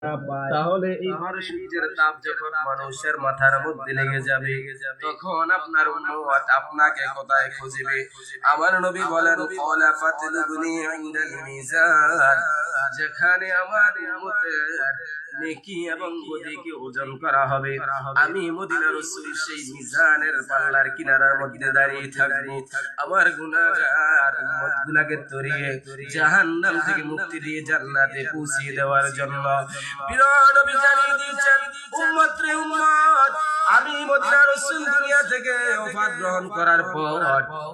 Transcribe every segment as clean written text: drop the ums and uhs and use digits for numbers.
তাহলে এই সূর্যের তাপ যখন মানুষের মাথার মধ্যে লেগে যাবে, তখন আপনার উম্মত আপনাকে কোথায় খুঁজবে? আমার নবী বলেন, ক্বালা ফাতলুবনি ইনদাল মিজান, যেখানে আমার উম্মতের নেকি এবং বদিকে ওজন করা হবে, আমি মদিনা রাসূল সেই মিজানের পাল্লার কিনারার মধ্যে দাঁড়িয়ে থাকবো। আমার গুনাহগার উম্মতগুলোকে তরিয়ে জাহান্নাম থেকে মুক্তি দিয়ে জান্নাতে পৌঁছে দেওয়ার জন্য প্রিয় নবী জানিয়ে দিয়েছেন, উম্মত রে উম্মত, আমি মদিনা রাসূল দুনিয়া থেকে ওফাত গ্রহণ করার পর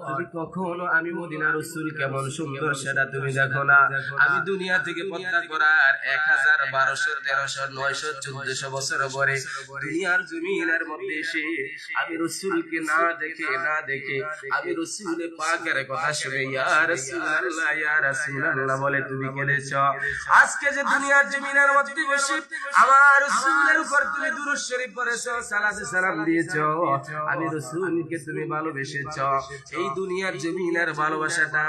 তুমি কখনো আমি মদিনা রাসূল কেমন সুন্দর সেটা তুমি দেখো না। আমি দুনিয়া থেকে পর্দা করার 1000, 1200, 1300, 900, 1400 বছর পরে দুনিয়ার জমিনের মধ্যে এসে আমি রাসূলকে না দেখে আমি রাসূলের পাকের কথা শুনে ইয়া রাসূলুল্লাহ ইয়া রাসূলুল্লাহ বলে তুমি কেঁদেছো। আজকে যে দুনিয়ার জমিনের মধ্যে বসে আমার রাসূলের উপর তুমি দুরূদ শরীফ পড়েছো, সালাত সালাম দিয়েছো, আমি রাসূলকে তুমি ভালোবেসেছো, এই দুনিয়ার জমিনের ভালোবাসাটা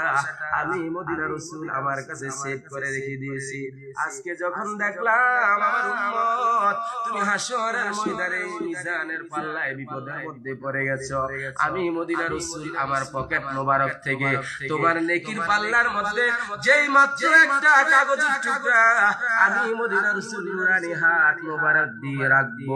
আমি মদিনা রাসূল আমার কাছে সেভ করে রেখে দিয়েছি। আজকে যখন দেখলাম আমার উম্মত তুমি হাসরের ময়দানে মিজানের পাল্লায় বিপদের মধ্যে পড়ে গেছো, আমি মদিনা রাসূল আমার পকেট মোবারক থেকে তোমার নেকির পাল্লার মধ্যে যেই মাত্র একটা কাগজের টুকরা আমি মদিনা রাসূল নুরানি হাত মোবারক দিয়ে রাখবো,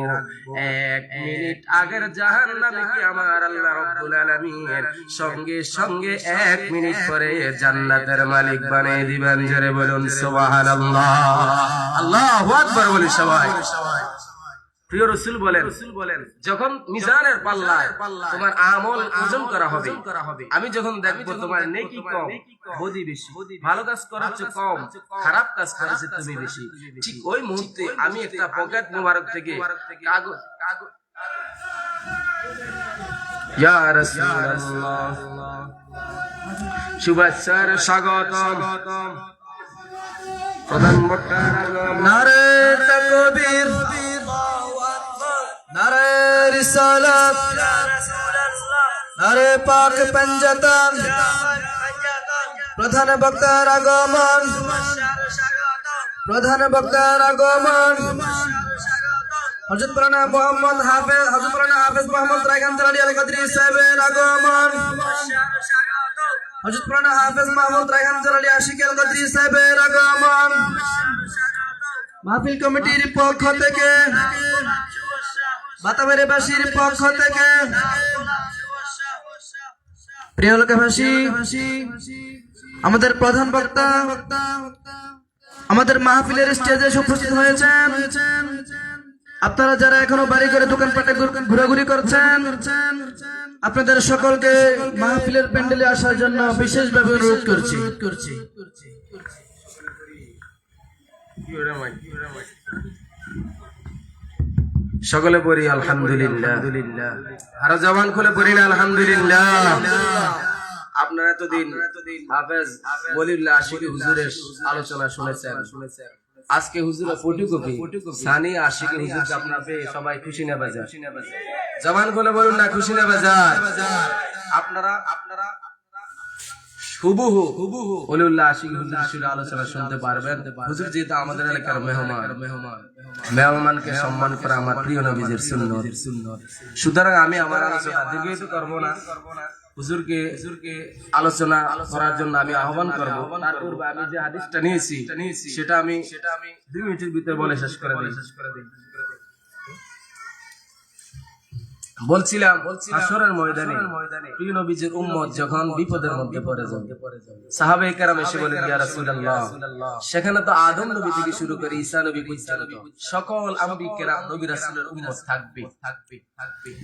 1 মিনিট আগের জাহান্নামে কি আমার আল্লাহ রাব্বুল আলামিন সঙ্গে সঙ্গে 1 মিনিট পরে জান্নাতের মালিক বানিয়ে দিবেন। জোরে বলুন সুবহানাল্লাহ, আল্লাহু আকবার বলি সবাই। প্রিয় রাসূল বলেন, যখন মিজানের পাল্লায় তোমার আমল ওজন করা হবে, আমি যখন দেখবো তোমার নেকি কম, বদি বেশি, ভালো কাজ করেছো কম, খারাপ কাজ করেছো তুমি বেশি, ঠিক ওই মুহূর্তে আমি একটা পকেট মোবারক থেকে কাগজ ইয়া রাসূলুল্লাহ শুভেচ্ছার স্বাগতম প্রধান বক্তার আগমন, নারে তাকবীর, নারে রিসালাত, নারে পাক পঞ্জতন, প্রধান বক্তার আগমন, প্রধান বক্তার আগমন, হযরত মাওলানা মুহাম্মদ হাফেজ, হযরত মাওলানা হাফেজ মোহাম্মদ রায়হান জালালি আল কাদরি সাহেবের আগমন, হযরত মাওলানা হাফেজ মোহাম্মদ রায়হান জালালি আশিক আল কাদরি সাহেবের আগমন, মাহফিল কমিটির পক্ষ থেকে, বাতাবাড়িবাসীর পক্ষ থেকে, প্রিয় এলাকাবাসী, আমাদের প্রধান বক্তা আমাদের মাহফিলের স্টেজে উপস্থিত হয়েছেন। আপনারা যারা এখনো বাড়ি করে দোকানপাটে ঘোরাঘুরি করছেন, আপনাদের সকলকে মাহফিলের প্যান্ডেলে আসার জন্য বিশেষভাবে অনুরোধ করছি। সকলে পড়ি আলহামদুলিল্লাহ, আরো জবান খুলে পড়ি না আলহামদুলিল্লাহ। আপনারা এতদিন হাফেজ ওলিউল্লাহ আশিকি হুজুরের আলোচনা শুনেছেন, আজকে হুজুরের ফটোকপি সানি আশিকি হুজুরকে আপনারা পেয়ে সবাই খুশি না বাজার? জবান খুলে বলুন না খুশি না বাজার? আপনারা হুবহু ওলিউল্লাহ আশিকি হুজুরের আলোচনা শুনতে পারবেন। হুজুর যেহেতু আমাদের এলাকার মেহমানকে সম্মান করা আমার প্রিয় নবীজির সুন্নাত, সুতরাং আমি আমার আলোচনা দীর্ঘায়িত করব না। হুজুরকে আলোচনা করার জন্য আমি আহ্বান করব। তার পূর্বে আমি যে হাদিসটা নিয়েছি সেটা আমি 2 মিনিটের ভিতরে বলে শেষ করে দিই। বলছিলাম হাশরের ময়দানে প্রিয় নবীজির উম্মত যখন বিপদের মধ্যে পড়ে যাবে, সাহাবায়ে কেরাম এসে বলেন ইয়া রাসূলুল্লাহ, সেখানে তো আদম নবী থেকে শুরু করে ঈসা নবী পর্যন্ত সকল আম্বিয়া কেরাম নবী রাসূলের উম্মত থাকবে।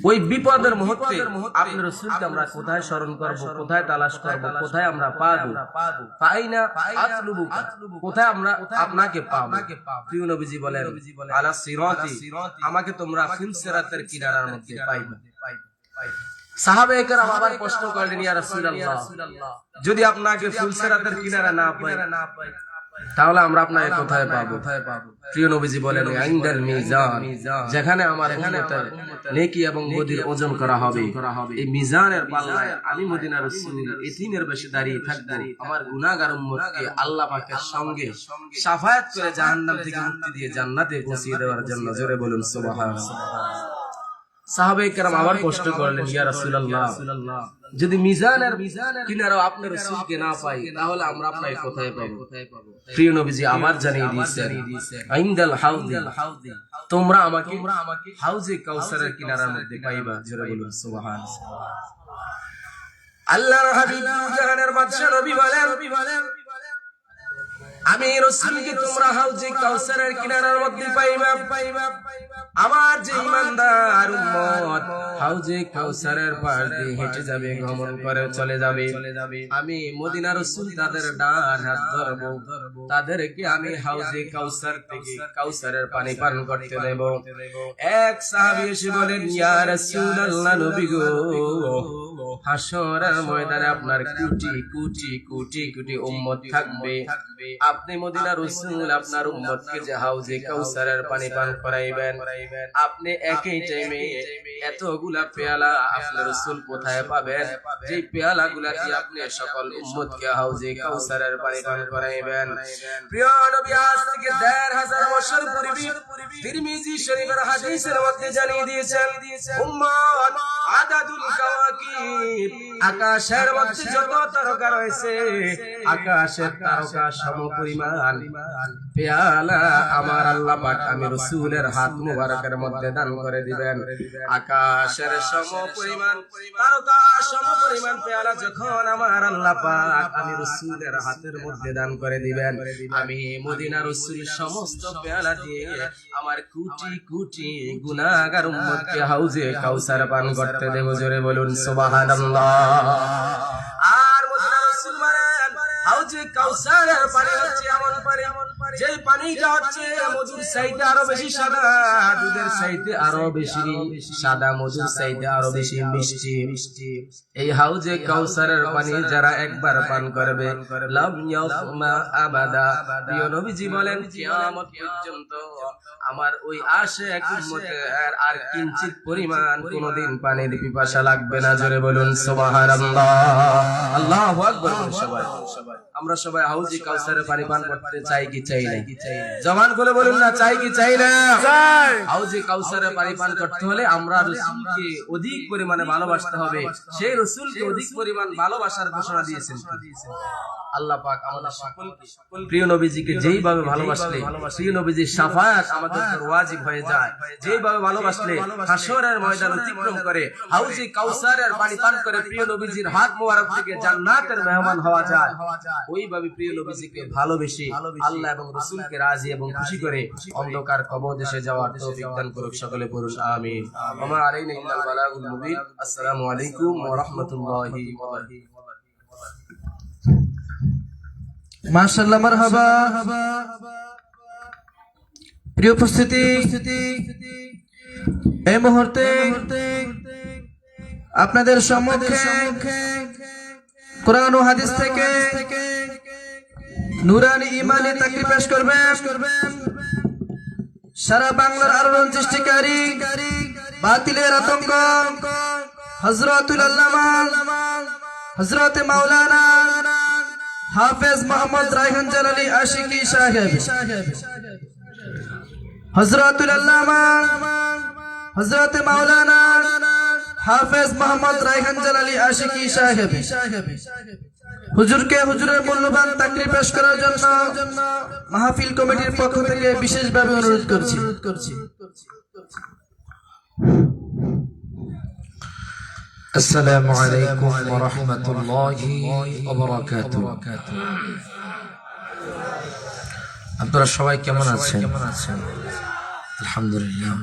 ওই বিপদের মুহূর্তে আপনি রাসূলকে আমরা কোথায় স্মরণ করব, কোথায় তালাশ করব, কোথায় আমরা পাবো? পাইনা আতলুবুকা, কোথায় আমরা আপনাকে পাবো? প্রিয় নবীজি বলেন আলা সিরাতি, আমাকে তোমরা সিরাতের কিনারার মধ্যে পাইবে। সাহাবায়ে কেরাম আবার প্রশ্ন করলেন ইয়া রাসূলুল্লাহ, যদি আপনাকে সিরাতের কিনারা না পাই তাহলে আমরা আপনাকে কোথায় পাবো? প্রিয় নবীজি বলেন ইনদাল মিজান, যেখানে আমার উম্মতের নেকি এবং বদির ওজন করা হবে, এই মিজানের পাল্লায় আমি মদিনা রাসূল এতিমের বেশি দাঁড়িয়ে থাকবো। আমার গুনাহগার উম্মতকে আল্লাহ পাকের সঙ্গে শাফায়াত করে জাহান্নাম থেকে মুক্তি দিয়ে জান্নাতে পৌঁছিয়ে দেওয়ার জন্য। জোরে বলুন সুবহানাল্লাহ। সাহাবায়ে কেরাম আবার প্রশ্ন করলেন, ইয়া রাসূলুল্লাহ, যদি মিজানের কিনারাও আপনার রাসূলকে না পাই তাহলে আমরা আপনাকে কোথায় পাবো? প্রিয় নবীজি আবার জানিয়ে দিয়েছেন ইনদাল হাউদি, তোমরা আমাকে হাউজে কাউসারের কিনারার মধ্যে পাইবা। জোরে বলুন সুবহানাল্লাহ। আল্লাহর হাবিব জাহানের বাদশা নবী বলেন, আমি রাসূলকে তোমরা হাউজে কাউসারের কিনারার মধ্যে পাইবা। আমার যে ঈমানদার উম্মত হাউজে কাউসারের পার দিয়ে হেঁটে যাবে, গমন করে চলে যাবে, আমি মদিনা রাসূল তাদের ডান হাত ধরবো, তাদেরকে আমি হাউজে কাউসার থেকে কাউসারের পানি পান করতে দেব। এক সাহাবী এসে বলেন, ইয়া রাসূলুল্লাহ, নবী গো, হাসরের ময়দানে আপনার কোটি কোটি কোটি কোটি উম্মত থাকবে, আপনি মদিনা রাসূল আপনার উম্মতকে যে হাউজে কাউসারের পানি পান করাইবেন, আপনি একই টাইমে এতগুলা পেয়ালা আপনার রাসূল কোথায় পাবেন যে পেয়ালাগুলা দিয়ে আপনি সকল উম্মতকে হাউজে কাউসারের পানি পান করাইবেন? প্রিয় নবী আজ থেকে ১৫০০ বছর পূর্বে তিরমিজি শরীফের হাদিসের মধ্যে জানিয়ে দিয়েছেন, উম্মত আদাদুল কাওয়াকিব, আকাশের মধ্যে যত তারকা রয়েছে আকাশের তারকা সমপরিমাণ পেয়ালা আমার আল্লাহ পাক আমি রাসূলের হাত মুবারকের মধ্যে দান করে দিবেন। আকাশের সমপরিমাণ তারকা সমপরিমাণ পেয়ালা যখন আমার আল্লাহ পাক আমি রাসূলের হাতের মধ্যে দান করে দিবেন, আমি মদিনা রাসূল সমস্ত পেয়ালা দিয়ে আমার কোটি কোটি গুনাহগার উম্মতকে হাউজে কাউসার পান করতে দেব। জোরে বলুন সুবহানাল্লাহ। আর মদিনা রাসূল বলেন, হাউজে কাউসারের পানি হচ্ছে এমন পানি, যে পানিটা হচ্ছে মধুর চাইতে আরো বেশি সাদা, দুধের চাইতে আরো বেশি সাদা, মধুর চাইতে আরো বেশি মিষ্টি। এই হাউজে কাউসারের পানি যারা একবার পান করবে লাম ইয়াফমা আবাদা। প্রিয় নবীজি বলেন, কিয়ামত পর্যন্ত আমার ওই আশিক উম্মতের আর কিঞ্চিত পরিমাণ কোনদিন পানির পিপাসা লাগবে না। জোরে বলুন সুবহানাল্লাহ। আল্লাহু আকবার। সবাই আমরা সবাই হাউজে কাউসারের পানি পান করতে চাই কি চাই না? জবান খুলে বলুন না, চাই কি চাই না? হাউজে কাউসারের পানি পান করতে হলে আমরা রাসূলকে অধিক পরিমাণে ভালোবাসতে হবে। সেই রাসূলকে অধিক পরিমাণ ভালোবাসার ঘোষণা দিয়েছেন আল্লাহ পাক আমাদের সকলকে প্রিয় নবীজিকে যেইভাবে ভালোবাসলে প্রিয় নবীজির শাফায়াত আমাদের উপর ওয়াজিব হয়ে যায়, যেইভাবে ভালোবাসলে হাসরের ময়দান অতিক্রম করে হাউজে কাউসারের পানি পান করে প্রিয় নবীজির হাত মোবারক থেকে জান্নাতের মেহমান হওয়া যায়, ওইভাবে প্রিয় নবীজিকে ভালোবেসে আল্লাহ এবং রাসূলকে রাজি এবং খুশি করে অন্ধকার কবর দেশে যাওয়ার তৌফিক দান করুক। সকলে পড়ুন আমিন। ওয়া আলাইনা ইল্লাল বালাগুল মুবিন। আসসালামু আলাইকুম ওয়া রাহমাতুল্লাহি ওয়া বারাকাতুহু। মাশাআল্লাহ, মারহাবা। প্রিয় উপস্থিতি, এই মুহূর্তে আপনাদের সম্মুখে কোরআন ও হাদিস থেকে নুরানি ইমানি তাকরীর পেশ করবেন সারা বাংলার আলোড়ন সৃষ্টিকারী বাতিলের আতঙ্ক হযরতুল আল্লামা হযরতে মাওলানা হাফেজ মোহাম্মদ রায়হান জালালী আশিকি সাহেব, হযরতুল আল্লামা হযরতে মাওলানা হাফেজ মোহাম্মদ রায়হান জালালী আশিকি সাহেব হুজুরকে হুজুরের মূল্যবান তাকরীর পেশ করার জন্য মাহফিল কমিটির পক্ষ থেকে বিশেষভাবে অনুরোধ করছি। السلام عليكم ورحمة الله وبركاته. আপনারা সবাই কেমন আছেন? আলহামদুলিল্লাহ।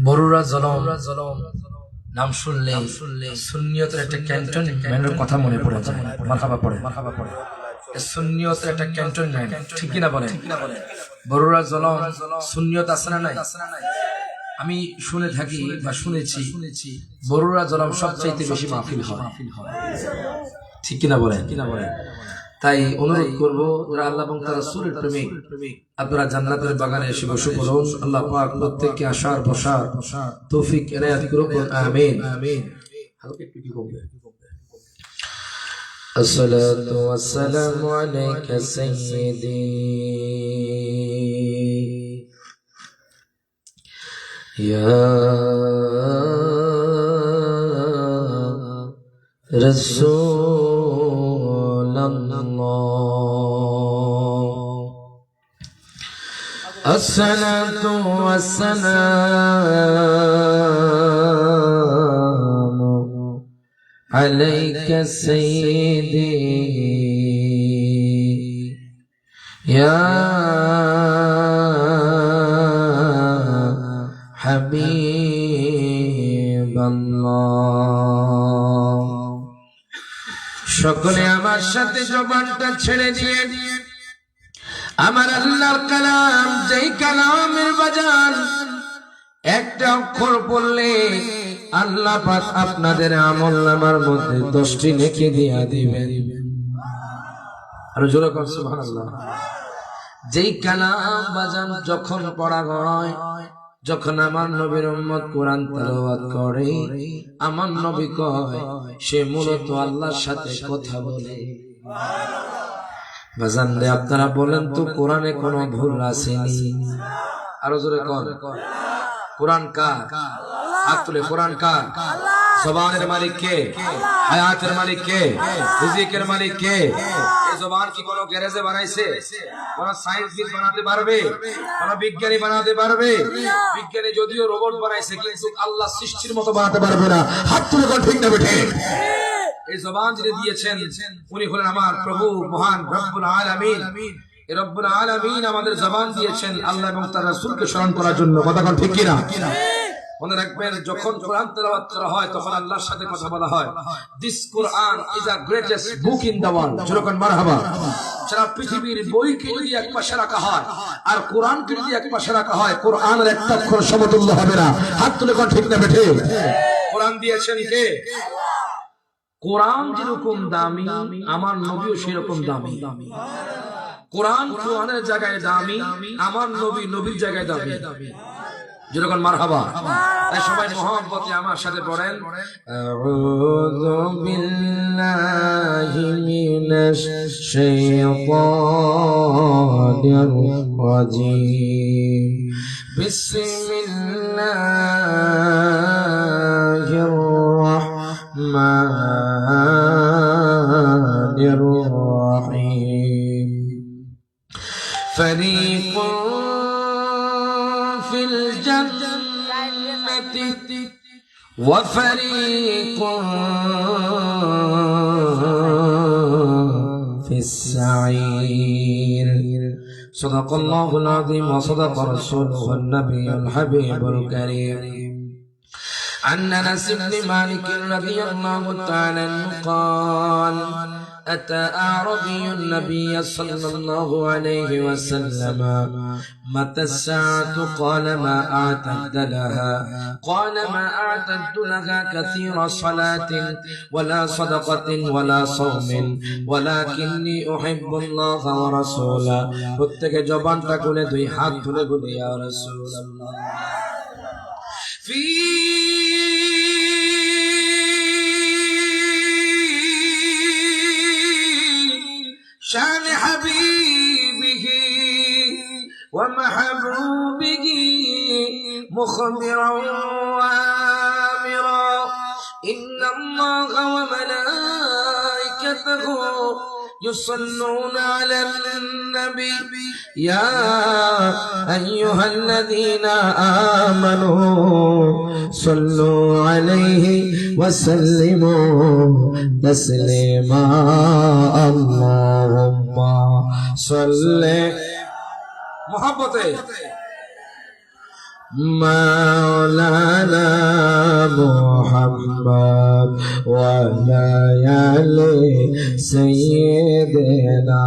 বরুড়া জলম নাম শুনলে সুন্নিয়তের একটা ক্যান্টনমেন্টের কথা মনে পড়ে যায়। মারহাবা পড়ে। সুন্নিয়তের একটা ক্যান্টনমেন্ট, ঠিক কিনা বলেন? বরুড়া জলম সুন্নিয়ত আছে না নাই? আমি শুনে থাকি বা শুনেছি বরুড়া জলম সবচাইতে বেশি মাহফিল হয়, ঠিক কিনা বলেন? তাই অনুরোধ করব যারা আল্লাহ এবং তার রাসূলের প্রেমিক আপনারা জান্নাতের বাগানে এসে বসে পড়ুন। আল্লাহ পাক প্রত্যেককে আসার বসার তৌফিক এনায়েত করুন, আমিন। হালকা একটু কি কমবে। الصلاة والسلام عليك سيدي يا رسول الله الصلاة والسلام عليك سيدي يا حبيب الله সকলে আমার সাথে জবানটা ছেড়ে দিয়ে আমার আল্লাহর কালাম, যেই কালামের বাজান একটা অক্ষর পড়লে আল্লাহ পাক আপনাদের আমলনামার মধ্যে 10টি নেকি দিয়া দিবেন। আর জোরে কর সুবহানাল্লাহ। যেই কালাম বাজান যখন পড়া হয়, যখন আমার নবীর উম্মত কোরআন তেলাওয়াত করে, আমার নবী কয় সে মূলত আল্লাহর সাথে কথা বলে। বাজান রে আপনারা বলেন তো কোরআনে কোনো ভুল আসেনি? আরো জোরে কর। কোরআন কার? হাত তুলে। কোরআন কার? জবানের মালিক কে? হায়াতের মালিক কে? রিজিকের মালিক কে? এই জবান কি কোনো গ্যারেজে বানাইছে? কোন সায়েন্টিস্ট বানাতে পারবে? কোন বিজ্ঞানী বানাতে পারবে? বিজ্ঞানী যদিও রোবট বানাইছে, কিন্তু আল্লাহ সৃষ্টির মতো বানাতে পারবে না। হাত তুলে কোন ঠিক না ঠিক? এই জবান যিনি দিয়েছেন উনি হলেন আমার প্রভু মহান রব্বুল আলামিন। এই রব্বুল আলামিন আমাদের জবান দিয়েছেন আল্লাহ এবং তার রাসূলকে স্মরণ করার জন্য। কথা কোন ঠিক কিনা? মনে রাখবেন, যখন কোরআন তেলাওয়াত করা হয় তখন আল্লাহর সাথে কথা বলা হয়। This Quran is the greatest book in the world. যেরকম মারহাবা। সারা পৃথিবীর বইকে যদি এক পাশে রাখা হয় আর কোরআনকে যদি এক পাশে রাখা হয়, কোরআনের একটা অক্ষর সমতুল্য হবে না। হাত তুলে কোন ঠিক না বেঠে? কোরআন দিয়েছেন কে? কোরআন যেরকম দামি, আমার নবীও সেরকম দামি। কোরআন কোরআনের জায়গায় দামি, আমার নবী নবীর জায়গায় দামি। যেরকম মারহাবা। তাই সবাই মহব্বতে আমার সাথে পড়েন, আউযু বিল্লাহি মিনাশ শাইতানির রাজীম, বিসমিল্লাহির রাহমানির রাহিম। ফারিকুন في الجنة وفريق في السعير صدق الله العظيم وصدق رسوله النبي الحبيب الكريم. عن انس بن مالك رضي الله تعالى عنه قال أتى أعربي النبي صلى الله عليه وسلم متى الساعة؟ قال ما أعتدت لها. قال ما أعتدت لها كثير صلاة ولا صدقة ولا صوم ولكني أحب الله ورسوله. প্রত্যেক জবানটা খুলে দুই হাত তুলে বলি ইয়া রাসূলুল্লাহ। في شان حبيبه ومحبوبه مخبرا وآمرا إن الله وملائكته يصلون على النبي يا أيها الذين آمنوا صلوا عليه وسلموا تسليما. اللهم صل محبته مولانا محمد وعلى آل سيدنا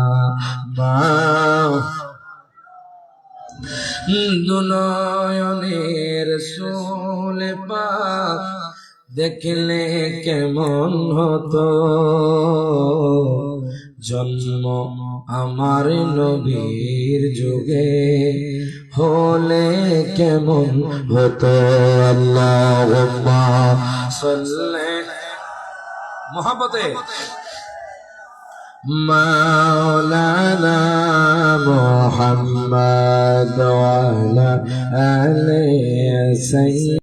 দুনয়নের রাসূল পাক দেখলে কেমন হতো, জন্ম আমার নবীর যুগে হলে কেমন হতো আল্লাহুম্মা সাল্লি মোহাব্বতে মাওলানা মুহাম্মদ ওয়া আলা আলিহি